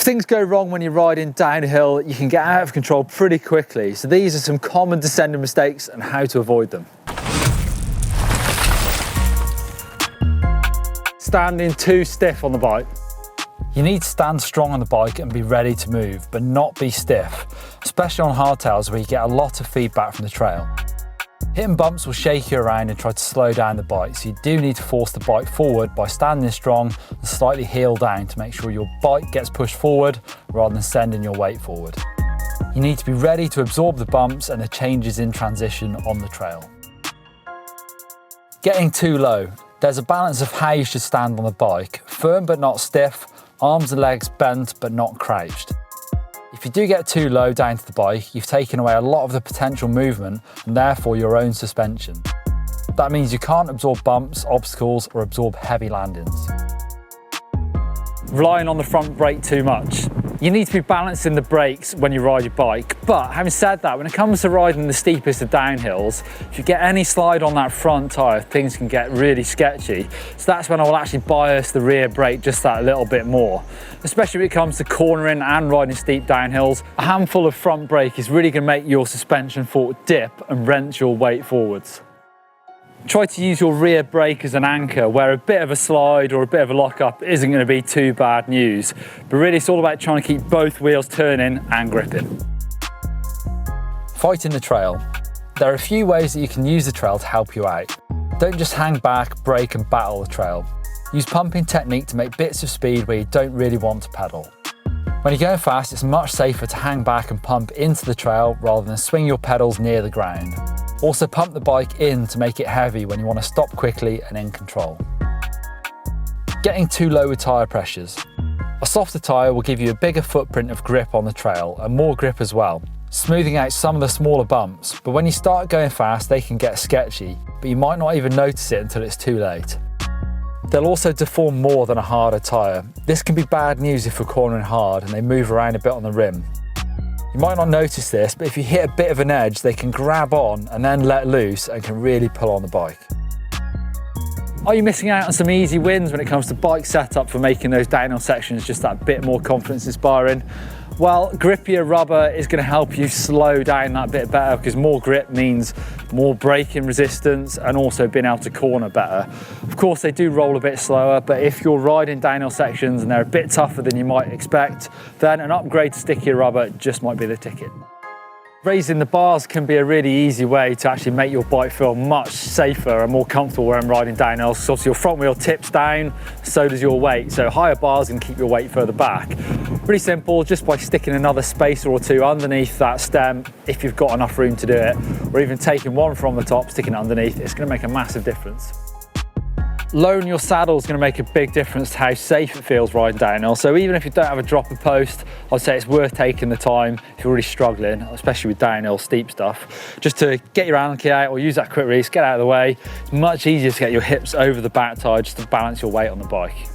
things go wrong when you're riding downhill, you can get out of control pretty quickly. So these are some common descending mistakes and how to avoid them. Standing too stiff on the bike. You need to stand strong on the bike and be ready to move, but not be stiff, especially on hardtails where you get a lot of feedback from the trail. Hitting bumps will shake you around and try to slow down the bike, so you do need to force the bike forward by standing strong and slightly heel down to make sure your bike gets pushed forward rather than sending your weight forward. You need to be ready to absorb the bumps and the changes in transition on the trail. Getting too low. There's a balance of how you should stand on the bike. Firm but not stiff, arms and legs bent but not crouched. If you do get too low down to the bike, you've taken away a lot of the potential movement and therefore your own suspension. That means you can't absorb bumps, obstacles, or absorb heavy landings. Relying on the front brake too much. You need to be balancing the brakes when you ride your bike, but having said that, when it comes to riding the steepest of downhills, if you get any slide on that front tyre, things can get really sketchy. So that's when I will actually bias the rear brake just that little bit more. Especially when it comes to cornering and riding steep downhills, a handful of front brake is really going to make your suspension fork dip and wrench your weight forwards. Try to use your rear brake as an anchor where a bit of a slide or a bit of a lock-up isn't going to be too bad news. But really it's all about trying to keep both wheels turning and gripping. Fighting the trail. There are a few ways that you can use the trail to help you out. Don't just hang back, brake and battle the trail. Use pumping technique to make bits of speed where you don't really want to pedal. When you're going fast, it's much safer to hang back and pump into the trail rather than swing your pedals near the ground. Also pump the bike in to make it heavy when you want to stop quickly and in control. Getting too low with tyre pressures. A softer tyre will give you a bigger footprint of grip on the trail and more grip as well, smoothing out some of the smaller bumps, but when you start going fast they can get sketchy, but you might not even notice it until it's too late. They'll also deform more than a harder tyre. This can be bad news if you're cornering hard and they move around a bit on the rim. You might not notice this, but if you hit a bit of an edge, they can grab on and then let loose and can really pull on the bike. Are you missing out on some easy wins when it comes to bike setup for making those downhill sections just that bit more confidence inspiring? Well, grippier rubber is going to help you slow down that bit better because more grip means more braking resistance and also being able to corner better. Of course, they do roll a bit slower, but if you're riding downhill sections and they're a bit tougher than you might expect, then an upgrade to stickier rubber just might be the ticket. Raising the bars can be a really easy way to actually make your bike feel much safer and more comfortable when I'm riding downhill. So obviously your front wheel tips down, so does your weight. So higher bars can keep your weight further back. Pretty simple, just by sticking another spacer or two underneath that stem, if you've got enough room to do it, or even taking one from the top, sticking it underneath, it's going to make a massive difference. Lowering your saddle is going to make a big difference to how safe it feels riding downhill. So even if you don't have a dropper post, I'd say it's worth taking the time if you're really struggling, especially with downhill steep stuff, just to get your anchor key out or use that quick release, get out of the way. It's much easier to get your hips over the back tire just to balance your weight on the bike.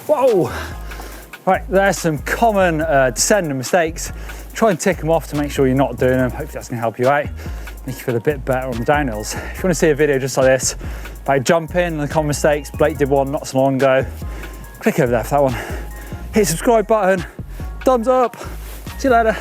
Whoa! Right, there's some common descending mistakes. Try and tick them off to make sure you're not doing them. Hopefully that's going to help you out, make you feel a bit better on the downhills. If you want to see a video just like this, about jumping and the common mistakes, Blake did one not so long ago. Click over there for that one. Hit the subscribe button, thumbs up. See you later.